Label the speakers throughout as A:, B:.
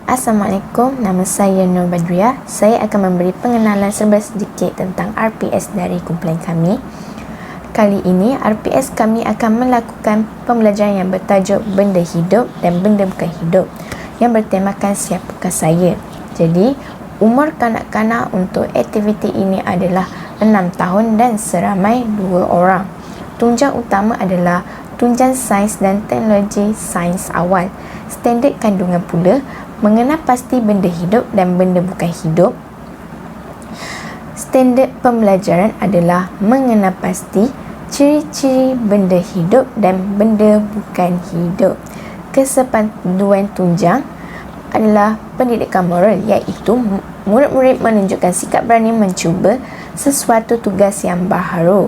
A: Assalamualaikum, nama saya Nur Badriah. Saya akan memberi pengenalan serba sedikit tentang RPS dari kumpulan kami. Kali ini, RPS kami akan melakukan pembelajaran yang bertajuk benda hidup dan benda bukan hidup yang bertemakan siapakah saya. Jadi, umur kanak-kanak untuk aktiviti ini adalah 6 tahun dan seramai 2 orang. Tunjang utama adalah tunjang sains dan teknologi sains awal. Standard kandungan pula mengenal pasti benda hidup dan benda bukan hidup. Standard pembelajaran adalah mengenal pasti ciri-ciri benda hidup dan benda bukan hidup. Kesepaduan tunjang adalah pendidikan moral, iaitu murid-murid menunjukkan sikap berani mencuba sesuatu tugas yang baharu.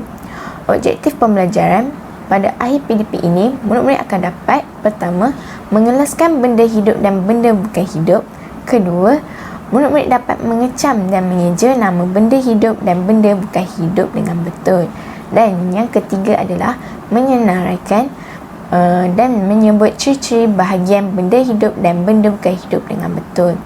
A: Objektif pembelajaran pada akhir PDP ini, murid-murid akan dapat pertama, mengelaskan benda hidup dan benda bukan hidup. Kedua, murid-murid dapat mengecam dan mengeja nama benda hidup dan benda bukan hidup dengan betul. Dan yang ketiga adalah menyenaraikan dan menyebut ciri-ciri bahagian benda hidup dan benda bukan hidup dengan betul.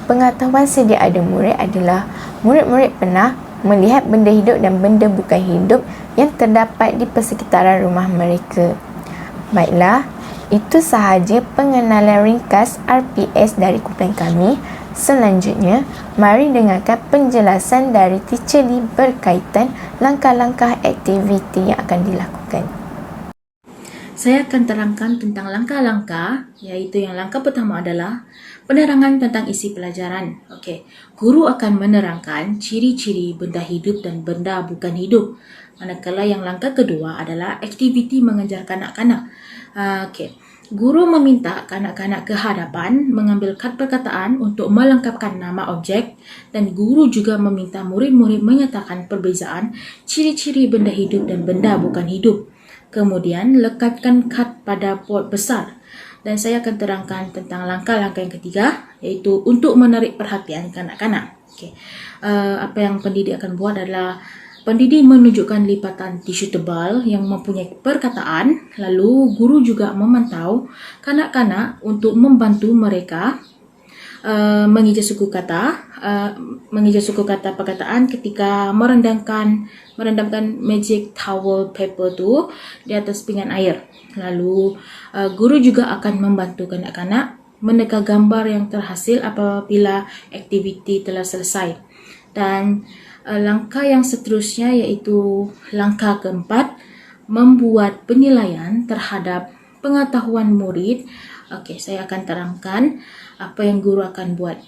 A: Pengetahuan sedia ada murid adalah murid-murid pernah melihat benda hidup dan benda bukan hidup yang terdapat di persekitaran rumah mereka. Baiklah, itu sahaja pengenalan ringkas RPS dari kumpulan kami. Selanjutnya, mari dengarkan penjelasan dari Teacher Lee berkaitan langkah-langkah aktiviti yang akan dilakukan.
B: Saya akan terangkan tentang langkah-langkah, iaitu yang langkah pertama adalah penerangan tentang isi pelajaran. Okey, guru akan menerangkan ciri-ciri benda hidup dan benda bukan hidup. Manakala yang langkah kedua adalah aktiviti mengajar kanak-kanak. Guru meminta kanak-kanak ke hadapan mengambil kad perkataan untuk melengkapkan nama objek, dan guru juga meminta murid-murid menyatakan perbezaan ciri-ciri benda hidup dan benda bukan hidup. Kemudian lekatkan kad pada bord besar. Dan saya akan terangkan tentang langkah-langkah yang ketiga, iaitu untuk menarik perhatian kanak-kanak. Apa yang pendidik akan buat adalah pendidik menunjukkan lipatan tisu tebal yang mempunyai perkataan, lalu guru juga memantau kanak-kanak untuk membantu mereka mengeja suku kata perkataan ketika merendamkan magic towel paper tu di atas pinggan air. Lalu guru juga akan membantu kanak-kanak meneka gambar yang terhasil apabila aktiviti telah selesai. Dan langkah yang seterusnya iaitu langkah keempat, membuat penilaian terhadap pengetahuan murid. Saya akan terangkan apa yang guru akan buat.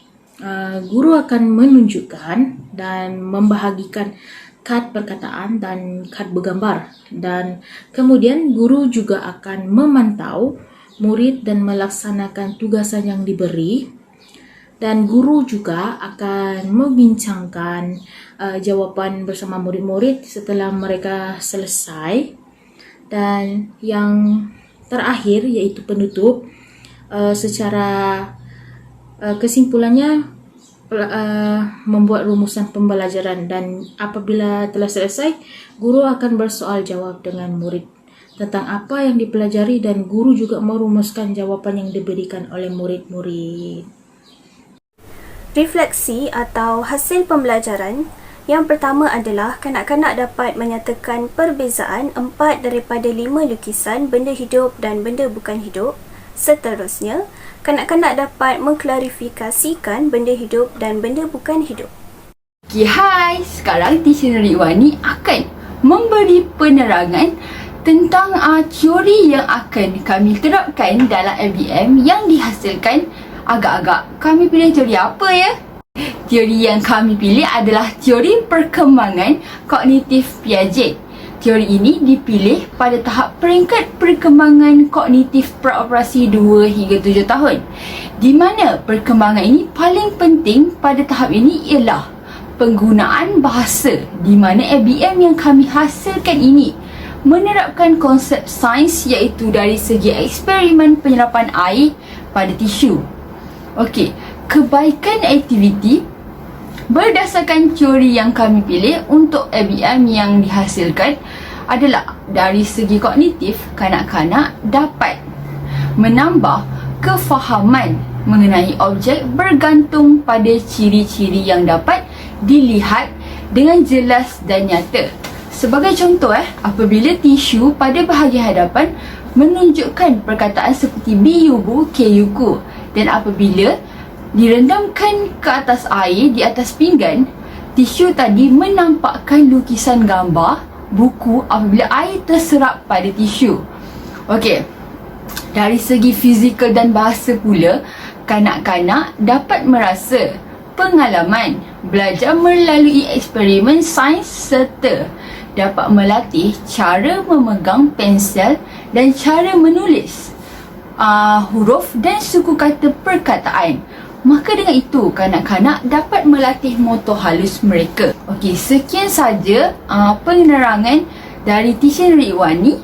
B: Guru akan menunjukkan dan membahagikan kad perkataan dan kad bergambar, dan kemudian guru juga akan memantau murid dan melaksanakan tugasan yang diberi, dan guru juga akan membincangkan jawapan bersama murid-murid setelah mereka selesai. Dan yang terakhir iaitu penutup, secara kesimpulannya membuat rumusan pembelajaran, dan apabila telah selesai, guru akan bersoal jawab dengan murid tentang apa yang dipelajari, dan guru juga merumuskan jawapan yang diberikan oleh murid-murid.
C: Refleksi atau hasil pembelajaran. Yang pertama adalah kanak-kanak dapat menyatakan perbezaan 4 daripada 5 lukisan benda hidup dan benda bukan hidup. Seterusnya, kanak-kanak dapat mengklarifikasikan benda hidup dan benda bukan hidup.
D: Hai, sekarang Teacher Ridwani akan memberi penerangan tentang teori yang akan kami terapkan dalam LBM yang dihasilkan. Agak-agak kami pilih teori apa ya? Teori yang kami pilih adalah teori perkembangan kognitif Piaget. Teori ini dipilih pada tahap peringkat perkembangan kognitif praoperasi 2 hingga 7 tahun. Di mana perkembangan ini paling penting pada tahap ini ialah penggunaan bahasa, di mana LBM yang kami hasilkan ini menerapkan konsep sains, iaitu dari segi eksperimen penyerapan air pada tisu. Kebaikan aktiviti berdasarkan teori yang kami pilih untuk LBM yang dihasilkan adalah dari segi kognitif, kanak-kanak dapat menambah kefahaman mengenai objek bergantung pada ciri-ciri yang dapat dilihat dengan jelas dan nyata. Sebagai contoh, apabila tisu pada bahagian hadapan menunjukkan perkataan seperti biyubu, keyuku, dan apabila direndamkan ke atas air di atas pinggan, tisu tadi menampakkan lukisan gambar buku apabila air terserap pada tisu. Okey, dari segi fizikal dan bahasa pula, kanak-kanak dapat merasa pengalaman belajar melalui eksperimen sains serta dapat melatih cara memegang pensel dan cara menulis huruf dan suku kata perkataan. Maka dengan itu, kanak-kanak dapat melatih motor halus mereka. Okey, sekian saja penerangan dari Teacher Ridwani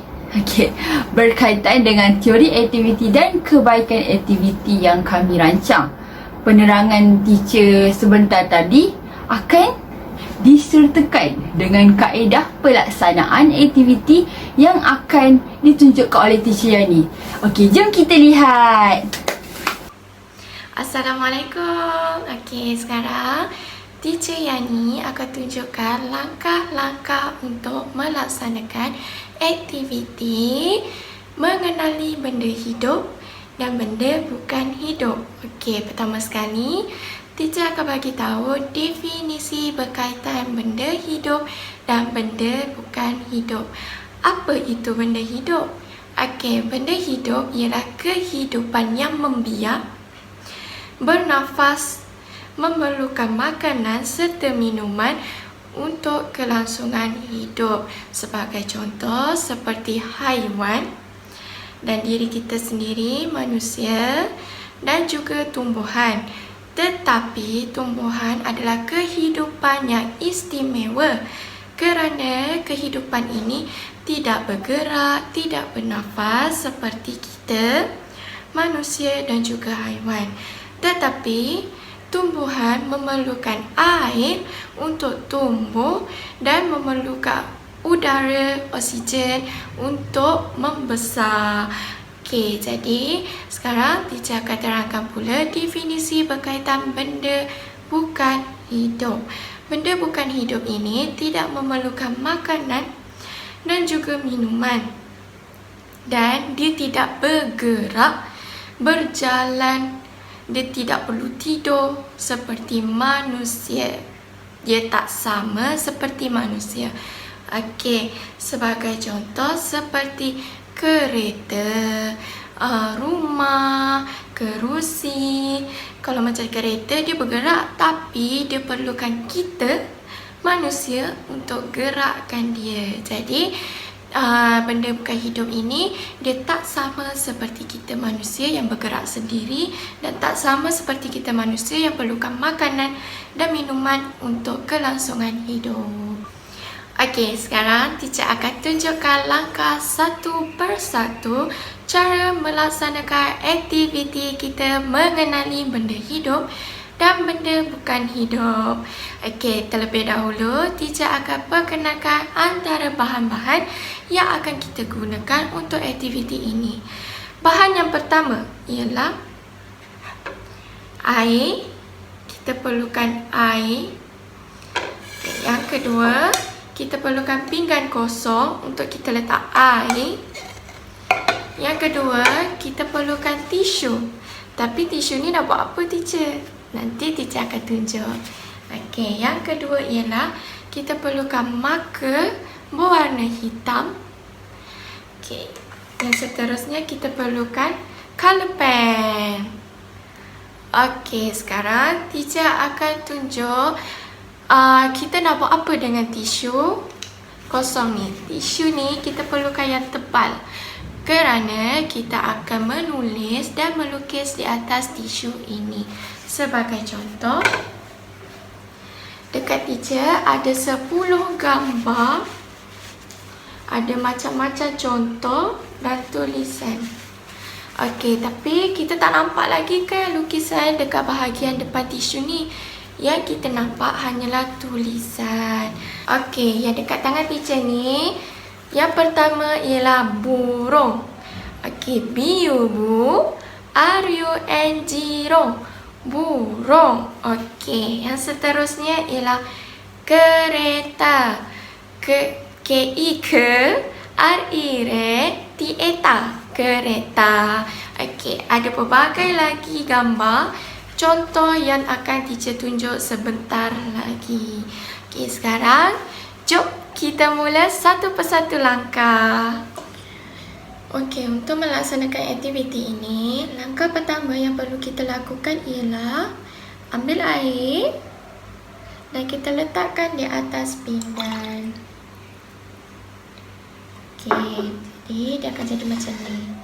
D: berkaitan dengan teori aktiviti dan kebaikan aktiviti yang kami rancang. Penerangan teacher sebentar tadi akan disertakan dengan kaedah pelaksanaan aktiviti yang akan ditunjukkan oleh Teacher Yani. Okey, jom kita lihat.
A: Assalamualaikum. Okey, sekarang Teacher Yani akan tunjukkan langkah-langkah untuk melaksanakan aktiviti mengenali benda hidup dan benda bukan hidup. Okey, pertama sekali teacher akan bagi tahu definisi berkaitan benda hidup dan benda bukan hidup. Apa itu benda hidup? Okey, benda hidup ialah kehidupan yang membiak, bernafas, memerlukan makanan serta minuman untuk kelangsungan hidup. Sebagai contoh seperti haiwan dan diri kita sendiri, manusia dan juga tumbuhan. Tetapi tumbuhan adalah kehidupan yang istimewa kerana kehidupan ini tidak bergerak, tidak bernafas seperti kita, manusia dan juga haiwan. Tetapi tumbuhan memerlukan air untuk tumbuh dan memerlukan udara, oksigen untuk membesar. Okey, jadi sekarang teacher akan terangkan pula definisi berkaitan benda bukan hidup. Benda bukan hidup ini tidak memerlukan makanan dan juga minuman. Dan dia tidak bergerak, berjalan, dia tidak perlu tidur seperti manusia. Dia tak sama seperti manusia. Okey, sebagai contoh seperti kereta, rumah, kerusi. Kalau macam kereta dia bergerak, tapi dia perlukan kita manusia untuk gerakkan dia. Jadi benda bukan hidup ini dia tak sama seperti kita manusia yang bergerak sendiri dan tak sama seperti kita manusia yang perlukan makanan dan minuman untuk kelangsungan hidup. Okey, sekarang teacher akan tunjukkan langkah satu persatu cara melaksanakan aktiviti kita mengenali benda hidup dan benda bukan hidup. Okey, terlebih dahulu teacher akan perkenalkan antara bahan-bahan yang akan kita gunakan untuk aktiviti ini. Bahan yang pertama ialah air. Kita perlukan air. Yang kedua, kita perlukan pinggan kosong untuk kita letak air. Yang kedua, kita perlukan tisu. Tapi tisu ni nak buat apa teacher? Nanti teacher akan tunjuk. Okey, yang kedua ialah kita perlukan marker berwarna hitam. Okey, yang seterusnya kita perlukan color pen. Okey, sekarang teacher akan tunjuk kita nak buat apa dengan tisu kosong ni. Tisu ni kita perlukan yang tebal kerana kita akan menulis dan melukis di atas tisu ini. Sebagai contoh, dekat teacher ada 10 gambar, ada macam-macam contoh dan tulisan. Okey, tapi kita tak nampak lagi kan lukisan dekat bahagian depan tisu ni. Yang kita nampak hanyalah tulisan. Okey, yang dekat tangan teacher ni, yang pertama ialah burung. Okey, biyubu, rung, burung. Okey, yang seterusnya ialah kereta. Ki ke, tieta, kereta. Okey, ada pelbagai lagi gambar contoh yang akan teacher tunjuk sebentar lagi. Okey, sekarang jom kita mula satu persatu langkah. Okey, untuk melaksanakan aktiviti ini, langkah pertama yang perlu kita lakukan ialah ambil air dan kita letakkan di atas pinggan. Okey, jadi dia akan jadi macam ni.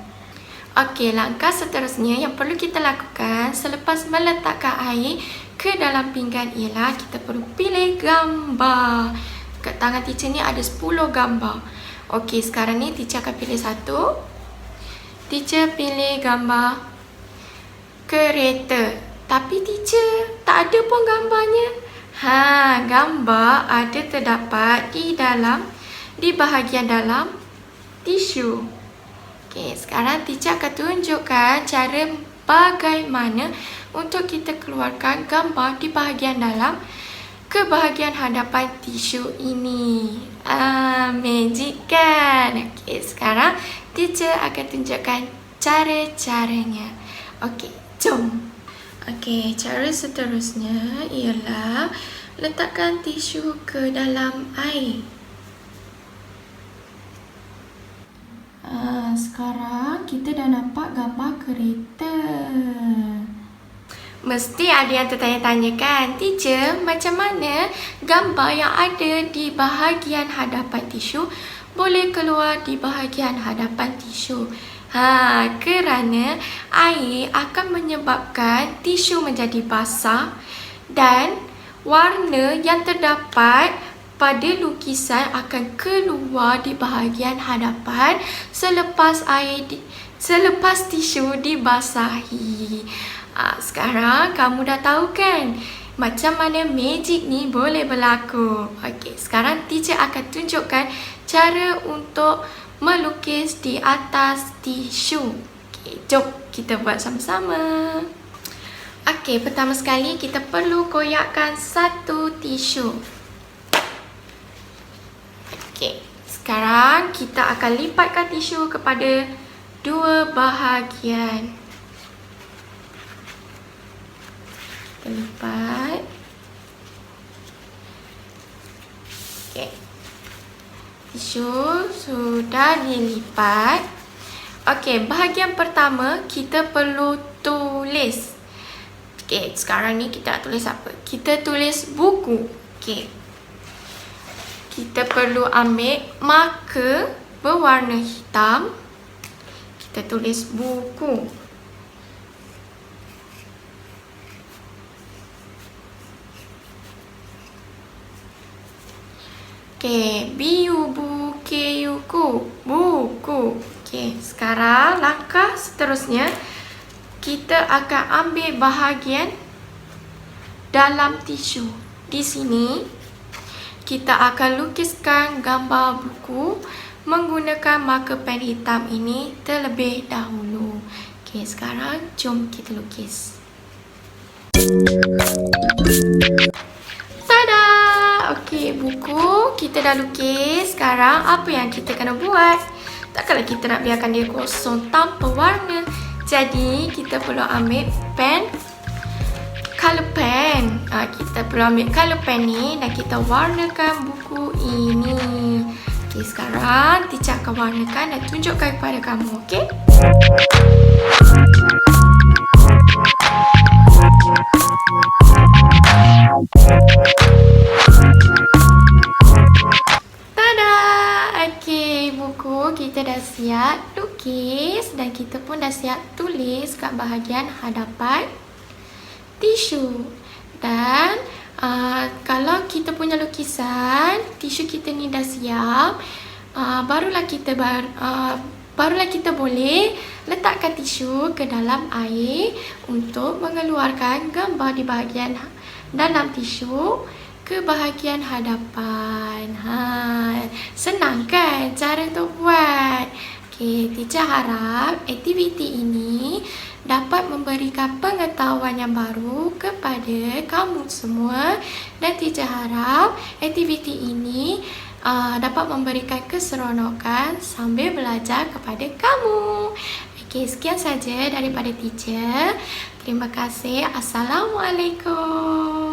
A: Okey, langkah seterusnya yang perlu kita lakukan selepas meletakkan air ke dalam pinggan ialah kita perlu pilih gambar. Kat tangan teacher ni ada 10 gambar. Okey, sekarang ni teacher akan pilih satu. Teacher pilih gambar kereta. Tapi teacher tak ada pun gambarnya. Gambar ada terdapat di bahagian dalam tisu. Okey, sekarang teacher akan tunjukkan cara bagaimana untuk kita keluarkan gambar di bahagian dalam ke bahagian hadapan tisu ini. Magic kan? Okey, sekarang teacher akan tunjukkan cara-caranya. Okey, jom. Okey, cara seterusnya ialah letakkan tisu ke dalam air. Sekarang kita dah nampak gambar kereta. Mesti ada yang tertanya-tanya kan, teacher, macam mana gambar yang ada di bahagian hadapan tisu boleh keluar di bahagian hadapan tisu? Kerana air akan menyebabkan tisu menjadi basah dan warna yang terdapat pada lukisan akan keluar di bahagian hadapan selepas tisu dibasahi. Sekarang kamu dah tahu kan macam mana magic ni boleh berlaku. Okey, sekarang teacher akan tunjukkan cara untuk melukis di atas tisu. Okey, jom kita buat sama-sama. Okey, pertama sekali kita perlu koyakkan satu tisu. Okey, sekarang kita akan lipatkan tisu kepada dua bahagian. Kita lipat. Okey. Tisu sudah dilipat. Okey, bahagian pertama kita perlu tulis. Okey, sekarang ni kita tulis apa? Kita tulis buku. Okey. Kita perlu ambil marker berwarna hitam. Kita tulis buku. Okey, B-U-B-K-U-K, buku. Okey, sekarang langkah seterusnya kita akan ambil bahagian dalam tisu. Di sini kita akan lukiskan gambar buku menggunakan marker pen hitam ini terlebih dahulu. Okey, sekarang jom kita lukis. Tada! Okey, buku kita dah lukis. Sekarang apa yang kita kena buat? Takkanlah kita nak biarkan dia kosong tanpa warna. Jadi, kita perlu ambil pen color pen. Kita perlu ambil color pen ni dan kita warnakan buku ini. Okey, sekarang teacher akan warnakan dan tunjukkan kepada kamu, okey? Tada! Okey, buku kita dah siap lukis dan kita pun dah siap tulis kat bahagian hadapan tisu. Dan kalau kita punya lukisan, tisu kita ni dah siap, barulah kita boleh letakkan tisu ke dalam air untuk mengeluarkan gambar di bahagian dalam tisu ke bahagian hadapan. Senang kan cara untuk buat? Okey, teacher harap aktiviti ini
E: dapat memberikan pengetahuan yang baru kepada kamu semua, dan teacher harap aktiviti ini dapat memberikan keseronokan sambil belajar kepada kamu. Okey, sekian saja daripada teacher. Terima kasih. Assalamualaikum.